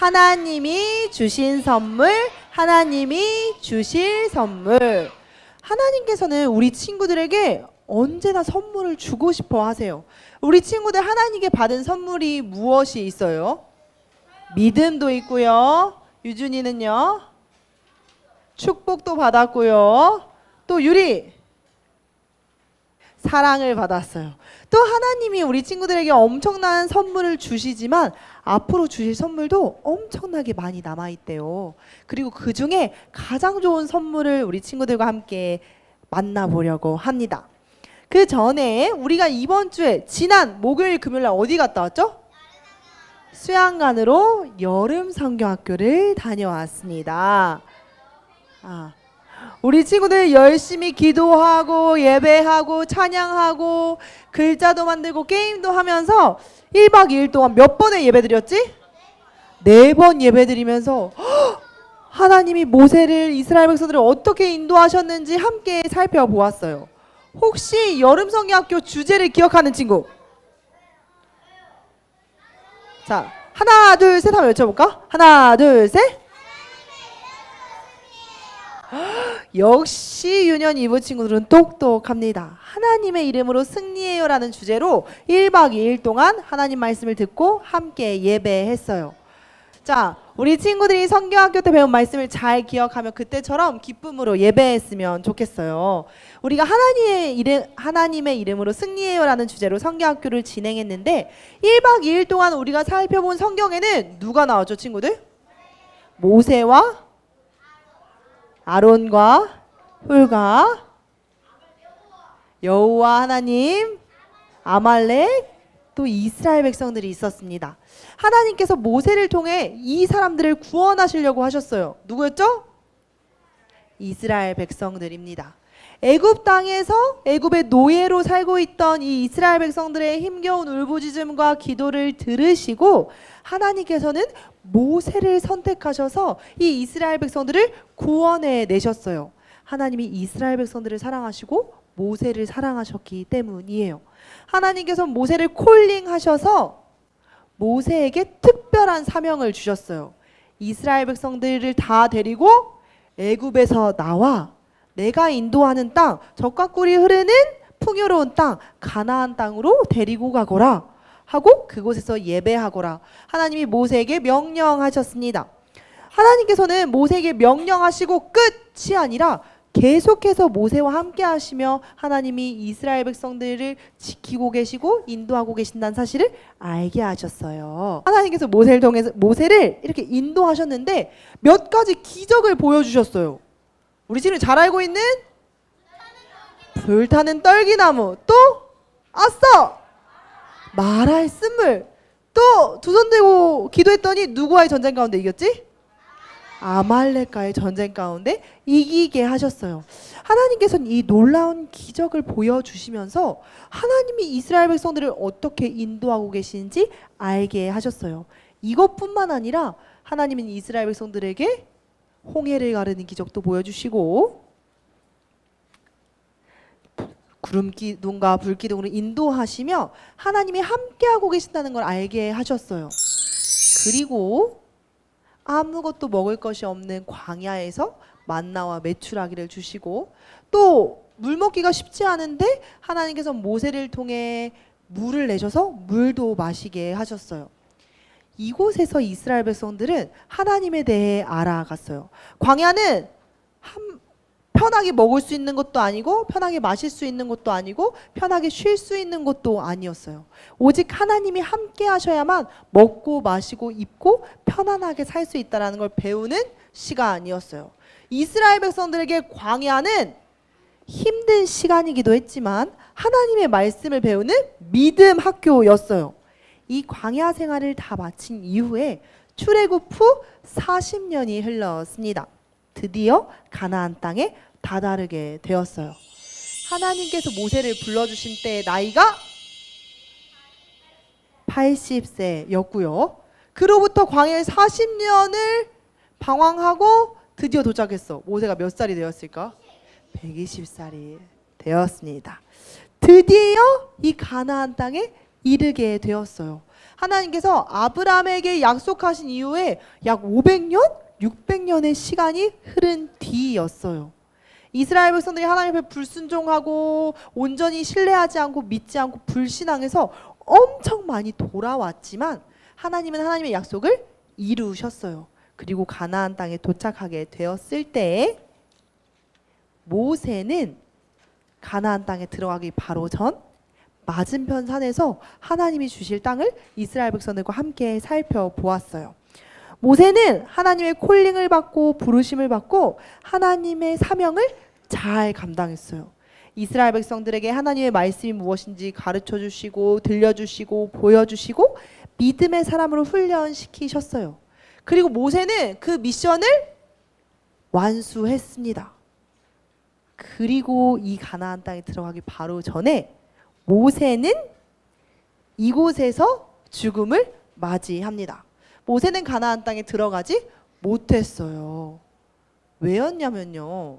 하나님이 주신 선물, 하나님이 주실 선물. 하나님께서는 우리 친구들에게 언제나 선물을 주고 싶어 하세요. 우리 친구들 하나님께 받은 선물이 무엇이 있어요? 믿음도 있고요. 유준이는요? 축복도 받았고요. 또 유리 사랑을 받았어요. 또 하나님이 우리 친구들에게 엄청난 선물을 주시지만 앞으로 주실 선물도 엄청나게 많이 남아있대요. 그리고 그 중에 가장 좋은 선물을 우리 친구들과 함께 만나보려고 합니다. 그 전에 우리가 이번 주에 지난 목요일 금요일날 어디 갔다 왔죠? 수양관으로 여름 성경학교를 다녀왔습니다. 우리 친구들 열심히 기도하고 예배하고 찬양하고 글자도 만들고 게임도 하면서 1박 2일 동안 몇 번의 예배 드렸지? 4번 예배 드리면서 하나님이 모세를 이스라엘 백성들을 어떻게 인도하셨는지 함께 살펴보았어요. 혹시 여름 성경학교 주제를 기억하는 친구? 자, 하나 둘 셋 한번 외쳐볼까? 하나 둘 셋. 역시 유년 2부 친구들은 똑똑합니다. 하나님의 이름으로 승리해요 라는 주제로 1박 2일 동안 하나님 말씀을 듣고 함께 예배했어요. 자, 우리 친구들이 성경학교 때 배운 말씀을 잘 기억하며 그때처럼 기쁨으로 예배했으면 좋겠어요. 우리가 하나님의 이름으로 승리해요 라는 주제로 성경학교를 진행했는데 1박 2일 동안 우리가 살펴본 성경에는 누가 나왔죠, 친구들? 모세와 아론과 훌과 여호와 하나님, 아말렉, 또 이스라엘 백성들이 있었습니다. 하나님께서 모세를 통해 이 사람들을 구원하시려고 하셨어요. 누구였죠? 이스라엘 백성들입니다. 애굽 땅에서 애굽의 노예로 살고 있던 이 이스라엘 백성들의 힘겨운 울부짖음과 기도를 들으시고 하나님께서는 모세를 선택하셔서 이 이스라엘 백성들을 구원해 내셨어요. 하나님이 이스라엘 백성들을 사랑하시고 모세를 사랑하셨기 때문이에요. 하나님께서 모세를 콜링하셔서 모세에게 특별한 사명을 주셨어요. 이스라엘 백성들을 다 데리고 애굽에서 나와 내가 인도하는 땅, 젖과 꿀이 흐르는 풍요로운 땅, 가나안 땅으로 데리고 가거라 하고 그곳에서 예배하거라. 하나님이 모세에게 명령하셨습니다. 하나님께서는 모세에게 명령하시고 끝이 아니라 계속해서 모세와 함께 하시며 하나님이 이스라엘 백성들을 지키고 계시고 인도하고 계신다는 사실을 알게 하셨어요. 하나님께서 모세를 통해서 모세를 이렇게 인도하셨는데 몇 가지 기적을 보여주셨어요. 우리 지금 잘 알고 있는 불타는 떨기나무, 또 아싸 말할 쓴물, 또 두 손 들고 기도했더니 누구와의 전쟁 가운데 이겼지? 아말렉과의 전쟁 가운데 이기게 하셨어요. 하나님께서는 이 놀라운 기적을 보여주시면서 하나님이 이스라엘 백성들을 어떻게 인도하고 계시는지 알게 하셨어요. 이것뿐만 아니라 하나님은 이스라엘 백성들에게 홍해를 가르는 기적도 보여주시고 구름기둥과 불기둥으로 인도하시며 하나님이 함께하고 계신다는 걸 알게 하셨어요. 그리고 아무것도 먹을 것이 없는 광야에서 만나와 메추라기를 주시고 또 물 먹기가 쉽지 않은데 하나님께서 모세를 통해 물을 내셔서 물도 마시게 하셨어요. 이곳에서 이스라엘 백성들은 하나님에 대해 알아갔어요. 광야는 편하게 먹을 수 있는 것도 아니고 편하게 마실 수 있는 것도 아니고 편하게 쉴 수 있는 것도 아니었어요. 오직 하나님이 함께 하셔야만 먹고 마시고 입고 편안하게 살 수 있다는 걸 배우는 시간이었어요. 이스라엘 백성들에게 광야는 힘든 시간이기도 했지만 하나님의 말씀을 배우는 믿음 학교였어요. 이 광야 생활을 다 마친 이후에 출애굽 후 40년이 흘렀습니다. 드디어 가나안 땅에 다다르게 되었어요. 하나님께서 모세를 불러주신 때 나이가 80세였고요. 그로부터 광야에 40년을 방황하고 드디어 도착했어. 모세가 몇 살이 되었을까? 120살이 되었습니다. 드디어 이 가나안 땅에 이르게 되었어요. 하나님께서 아브라함에게 약속하신 이후에 약 500년, 600년의 시간이 흐른 뒤였어요. 이스라엘 백성들이 하나님 앞에 불순종하고 온전히 신뢰하지 않고 믿지 않고 불신앙해서 엄청 많이 돌아왔지만 하나님은 하나님의 약속을 이루셨어요. 그리고 가나안 땅에 도착하게 되었을 때 모세는 가나안 땅에 들어가기 바로 전 맞은편 산에서 하나님이 주실 땅을 이스라엘 백성들과 함께 살펴보았어요. 모세는 하나님의 콜링을 받고 부르심을 받고 하나님의 사명을 잘 감당했어요. 이스라엘 백성들에게 하나님의 말씀이 무엇인지 가르쳐 주시고 들려주시고 보여주시고 믿음의 사람으로 훈련시키셨어요. 그리고 모세는 그 미션을 완수했습니다. 그리고 이 가나안 땅에 들어가기 바로 전에 모세는 이곳에서 죽음을 맞이합니다. 모세는 가나안 땅에 들어가지 못했어요. 왜였냐면요.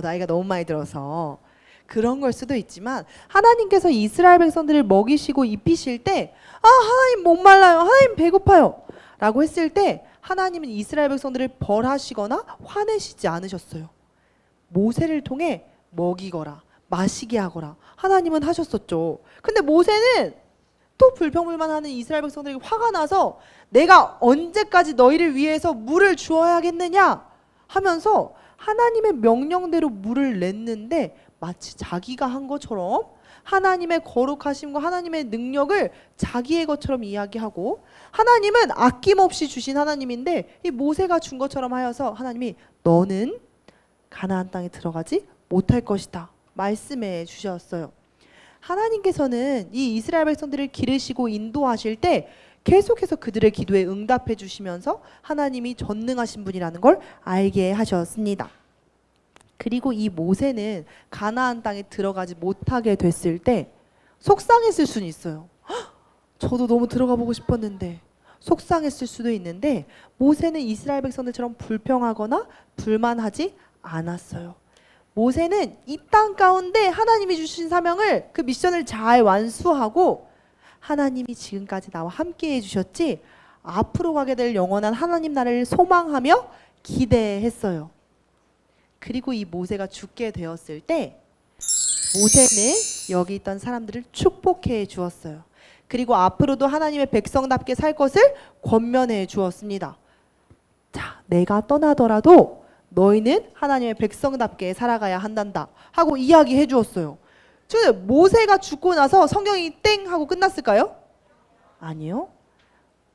나이가 너무 많이 들어서 그런 걸 수도 있지만 하나님께서 이스라엘 백성들을 먹이시고 입히실 때 하나님 목말라요. 하나님 배고파요. 라고 했을 때 하나님은 이스라엘 백성들을 벌하시거나 화내시지 않으셨어요. 모세를 통해 먹이거라 마시게 하거라 하나님은 하셨었죠. 근데 모세는 또 불평불만하는 이스라엘 백성들이 화가 나서 내가 언제까지 너희를 위해서 물을 주어야겠느냐 하면서 하나님의 명령대로 물을 냈는데 마치 자기가 한 것처럼 하나님의 거룩하심과 하나님의 능력을 자기의 것처럼 이야기하고 하나님은 아낌없이 주신 하나님인데 이 모세가 준 것처럼 하여서 하나님이 너는 가나안 땅에 들어가지 못할 것이다 말씀해 주셨어요. 하나님께서는 이 이스라엘 백성들을 기르시고 인도하실 때 계속해서 그들의 기도에 응답해 주시면서 하나님이 전능하신 분이라는 걸 알게 하셨습니다. 그리고 이 모세는 가나안 땅에 들어가지 못하게 됐을 때 속상했을 수는 있어요. 저도 너무 들어가 보고 싶었는데 속상했을 수도 있는데 모세는 이스라엘 백성들처럼 불평하거나 불만하지 않았어요. 모세는 이 땅 가운데 하나님이 주신 사명을 그 미션을 잘 완수하고 하나님이 지금까지 나와 함께 해주셨지 앞으로 가게 될 영원한 하나님 나라를 소망하며 기대했어요. 그리고 이 모세가 죽게 되었을 때 모세는 여기 있던 사람들을 축복해 주었어요. 그리고 앞으로도 하나님의 백성답게 살 것을 권면해 주었습니다. 자, 내가 떠나더라도 너희는 하나님의 백성답게 살아가야 한단다 하고 이야기해 주었어요. 근데 모세가 죽고 나서 성경이 땡 하고 끝났을까요? 아니요.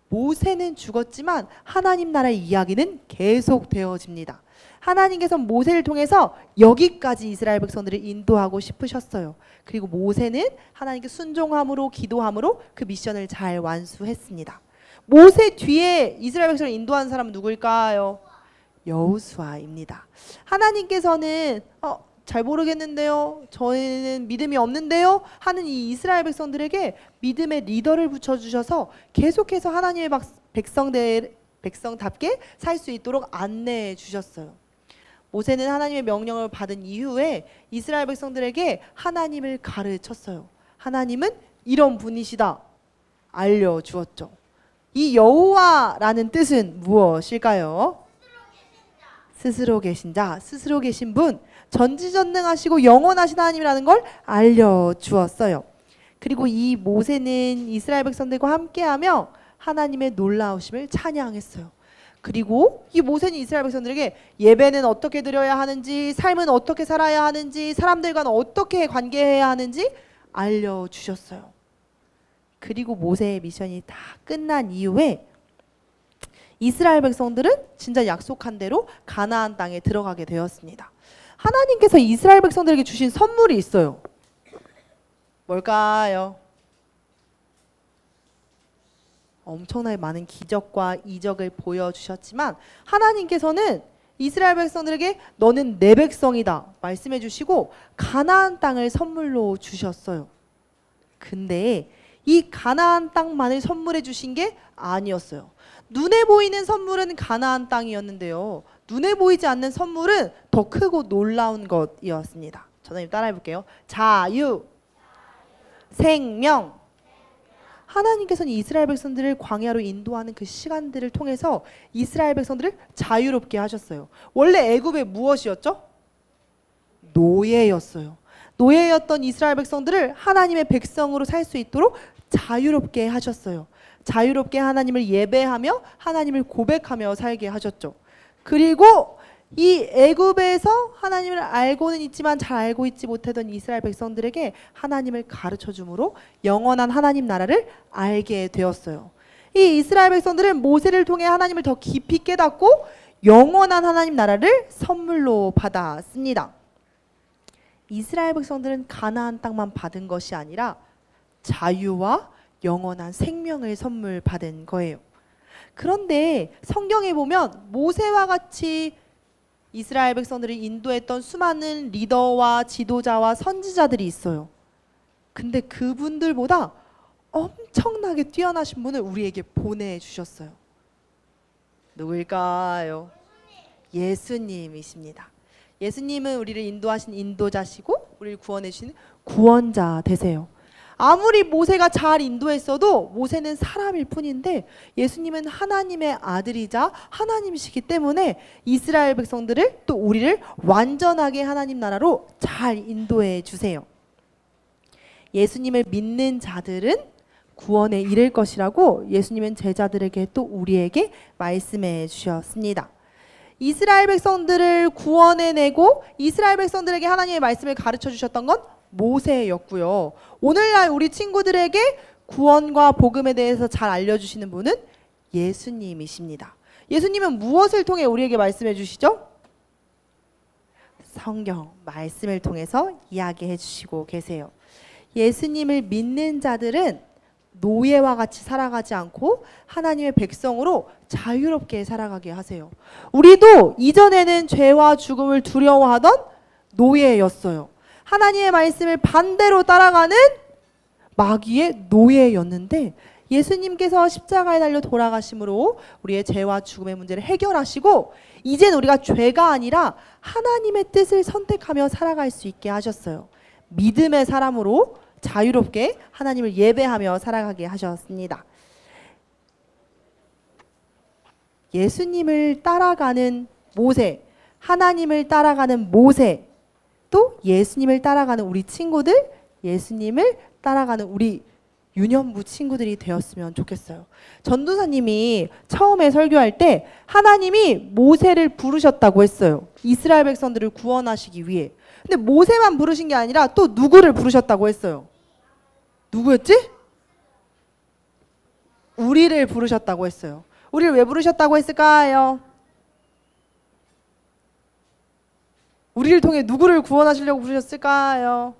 모세는 죽었지만 하나님 나라의 이야기는 계속 되어집니다. 하나님께서 모세를 통해서 여기까지 이스라엘 백성들을 인도하고 싶으셨어요. 그리고 모세는 하나님께 순종함으로 기도함으로 그 미션을 잘 완수했습니다. 모세 뒤에 이스라엘 백성을 인도한 사람은 누구일까요? 여호수아입니다. 하나님께서는 잘 모르겠는데요. 저희는 믿음이 없는데요. 하는 이 이스라엘 백성들에게 믿음의 리더를 붙여주셔서 계속해서 하나님의 백성답게 살 수 있도록 안내해 주셨어요. 모세는 하나님의 명령을 받은 이후에 이스라엘 백성들에게 하나님을 가르쳤어요. 하나님은 이런 분이시다 알려주었죠. 이 여호와라는 뜻은 무엇일까요? 스스로 계신 자, 스스로 계신 분, 전지전능하시고 영원하신 하나님이라는 걸 알려주었어요. 그리고 이 모세는 이스라엘 백성들과 함께하며 하나님의 놀라우심을 찬양했어요. 그리고 이 모세는 이스라엘 백성들에게 예배는 어떻게 드려야 하는지, 삶은 어떻게 살아야 하는지, 사람들과는 어떻게 관계해야 하는지 알려주셨어요. 그리고 모세의 미션이 다 끝난 이후에 이스라엘 백성들은 진짜 약속한 대로 가나안 땅에 들어가게 되었습니다. 하나님께서 이스라엘 백성들에게 주신 선물이 있어요. 뭘까요? 엄청나게 많은 기적과 이적을 보여주셨지만 하나님께서는 이스라엘 백성들에게 너는 내 백성이다 말씀해 주시고 가나안 땅을 선물로 주셨어요. 근데 이 가나안 땅만을 선물해 주신 게 아니었어요. 눈에 보이는 선물은 가나안 땅이었는데요. 눈에 보이지 않는 선물은 더 크고 놀라운 것이었습니다. 전원님 따라해 볼게요. 자유, 생명. 하나님께서는 이스라엘 백성들을 광야로 인도하는 그 시간들을 통해서 이스라엘 백성들을 자유롭게 하셨어요. 원래 애굽에 무엇이었죠? 노예였어요. 노예였던 이스라엘 백성들을 하나님의 백성으로 살 수 있도록 자유롭게 하셨어요. 자유롭게 하나님을 예배하며 하나님을 고백하며 살게 하셨죠. 그리고 이 애굽에서 하나님을 알고는 있지만 잘 알고 있지 못하던 이스라엘 백성들에게 하나님을 가르쳐 줌으로 영원한 하나님 나라를 알게 되었어요. 이 이스라엘 백성들은 모세를 통해 하나님을 더 깊이 깨닫고 영원한 하나님 나라를 선물로 받았습니다. 이스라엘 백성들은 가나안 땅만 받은 것이 아니라 자유와 영원한 생명을 선물 받은 거예요. 그런데 성경에 보면 모세와 같이 이스라엘 백성들을 인도했던 수많은 리더와 지도자와 선지자들이 있어요. 근데 그분들보다 엄청나게 뛰어나신 분을 우리에게 보내주셨어요. 누구일까요? 예수님이십니다. 예수님은 우리를 인도하신 인도자시고 우리를 구원해 주시는 구원자 되세요. 아무리 모세가 잘 인도했어도 모세는 사람일 뿐인데 예수님은 하나님의 아들이자 하나님이시기 때문에 이스라엘 백성들을 또 우리를 완전하게 하나님 나라로 잘 인도해 주세요. 예수님을 믿는 자들은 구원에 이를 것이라고 예수님은 제자들에게 또 우리에게 말씀해 주셨습니다. 이스라엘 백성들을 구원해내고 이스라엘 백성들에게 하나님의 말씀을 가르쳐 주셨던 건 모세였고요. 오늘날 우리 친구들에게 구원과 복음에 대해서 잘 알려주시는 분은 예수님이십니다. 예수님은 무엇을 통해 우리에게 말씀해 주시죠? 성경 말씀을 통해서 이야기해 주시고 계세요. 예수님을 믿는 자들은 노예와 같이 살아가지 않고 하나님의 백성으로 자유롭게 살아가게 하세요. 우리도 이전에는 죄와 죽음을 두려워하던 노예였어요. 하나님의 말씀을 반대로 따라가는 마귀의 노예였는데 예수님께서 십자가에 달려 돌아가심으로 우리의 죄와 죽음의 문제를 해결하시고 이젠 우리가 죄가 아니라 하나님의 뜻을 선택하며 살아갈 수 있게 하셨어요. 믿음의 사람으로 자유롭게 하나님을 예배하며 살아가게 하셨습니다. 예수님을 따라가는 모세, 하나님을 따라가는 모세, 또 예수님을 따라가는 우리 친구들, 예수님을 따라가는 우리 유년부 친구들이 되었으면 좋겠어요. 전도사님이 처음에 설교할 때 하나님이 모세를 부르셨다고 했어요. 이스라엘 백성들을 구원하시기 위해. 근데 모세만 부르신 게 아니라 또 누구를 부르셨다고 했어요. 누구였지? 우리를 부르셨다고 했어요. 우리를 왜 부르셨다고 했을까요? 우리를 통해 누구를 구원하시려고 부르셨을까요?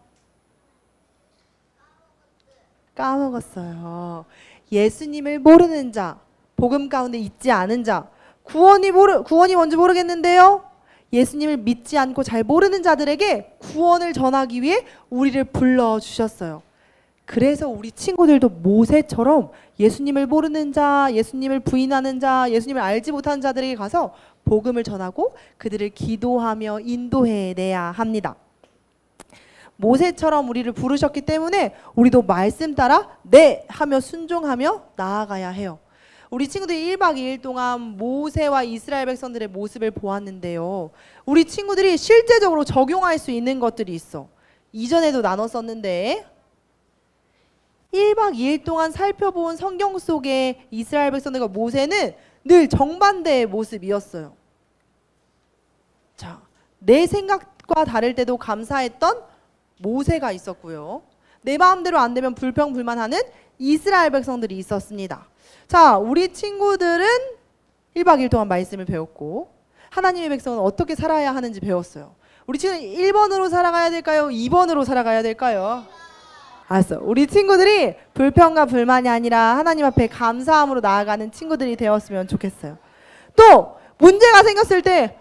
까먹었어요. 예수님을 모르는 자, 복음 가운데 있지 않은 자, 구원이 뭔지 모르겠는데요. 예수님을 믿지 않고 잘 모르는 자들에게 구원을 전하기 위해 우리를 불러주셨어요. 그래서 우리 친구들도 모세처럼 예수님을 모르는 자, 예수님을 부인하는 자, 예수님을 알지 못하는 자들에게 가서 복음을 전하고 그들을 기도하며 인도해내야 합니다. 모세처럼 우리를 부르셨기 때문에 우리도 말씀 따라 네 하며 순종하며 나아가야 해요. 우리 친구들이 1박 2일 동안 모세와 이스라엘 백성들의 모습을 보았는데요. 우리 친구들이 실제적으로 적용할 수 있는 것들이 있어. 이전에도 나눴었는데 1박 2일 동안 살펴본 성경 속의 이스라엘 백성들과 모세는 늘 정반대의 모습이었어요. 자, 내 생각과 다를 때도 감사했던 모세가 있었고요. 내 마음대로 안 되면 불평불만하는 이스라엘 백성들이 있었습니다. 자, 우리 친구들은 1박 2일 동안 말씀을 배웠고 하나님의 백성은 어떻게 살아야 하는지 배웠어요. 우리 친구는 1번으로 살아가야 될까요? 2번으로 살아가야 될까요? 알았어. 우리 친구들이 불평과 불만이 아니라 하나님 앞에 감사함으로 나아가는 친구들이 되었으면 좋겠어요. 또 문제가 생겼을 때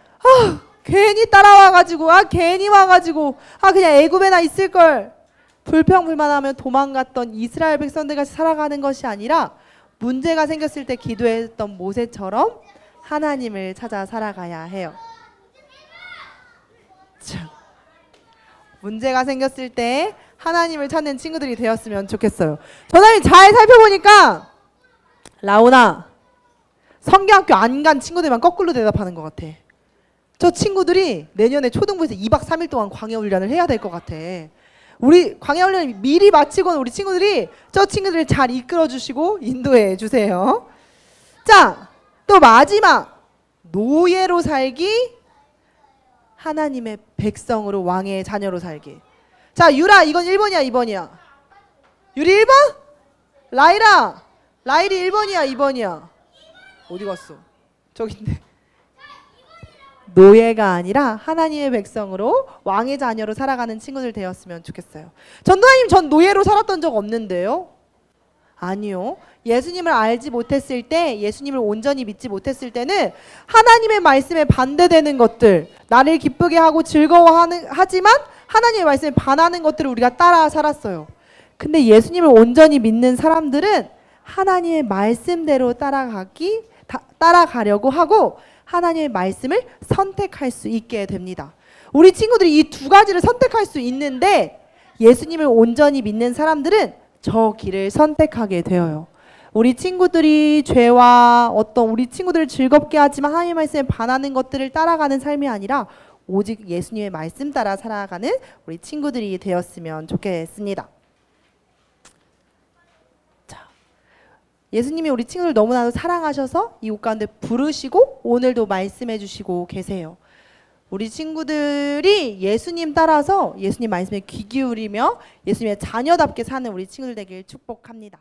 괜히 따라와가지고 괜히 와가지고 그냥 애굽에나 있을걸, 불평불만하면 도망갔던 이스라엘 백성들 같이 살아가는 것이 아니라 문제가 생겼을 때 기도했던 모세처럼 하나님을 찾아 살아가야 해요. 참. 문제가 생겼을 때 하나님을 찾는 친구들이 되었으면 좋겠어요. 전화님 잘 살펴보니까 라온아, 성경학교 안 간 친구들만 거꾸로 대답하는 것 같아. 저 친구들이 내년에 초등부에서 2박 3일 동안 광야훈련을 해야 될 것 같아. 우리 광야훈련 미리 마치고는 우리 친구들이 저 친구들을 잘 이끌어 주시고 인도해 주세요. 자, 또 마지막, 노예로 살기, 하나님의 백성으로 왕의 자녀로 살기. 자, 유라, 이건 1번이야 2번이야? 유리 1번? 라일이 1번이야 2번이야? 어디 갔어? 저기 있네. 노예가 아니라 하나님의 백성으로 왕의 자녀로 살아가는 친구들 되었으면 좋겠어요. 전도사님, 전 노예로 살았던 적 없는데요? 아니요. 예수님을 알지 못했을 때, 예수님을 온전히 믿지 못했을 때는 하나님의 말씀에 반대되는 것들, 나를 기쁘게 하고 하지만 하나님의 말씀에 반하는 것들을 우리가 따라 살았어요. 근데 예수님을 온전히 믿는 사람들은 하나님의 말씀대로 따라가려고 하고 하나님의 말씀을 선택할 수 있게 됩니다. 우리 친구들이 이 두 가지를 선택할 수 있는데 예수님을 온전히 믿는 사람들은 저 길을 선택하게 되어요. 우리 친구들이 죄와 우리 친구들을 즐겁게 하지만 하나님의 말씀에 반하는 것들을 따라가는 삶이 아니라 오직 예수님의 말씀 따라 살아가는 우리 친구들이 되었으면 좋겠습니다. 자, 예수님이 우리 친구들 너무나도 사랑하셔서 이 옷 가운데 부르시고 오늘도 말씀해 주시고 계세요. 우리 친구들이 예수님 따라서 예수님 말씀에 귀 기울이며 예수님의 자녀답게 사는 우리 친구들 되길 축복합니다.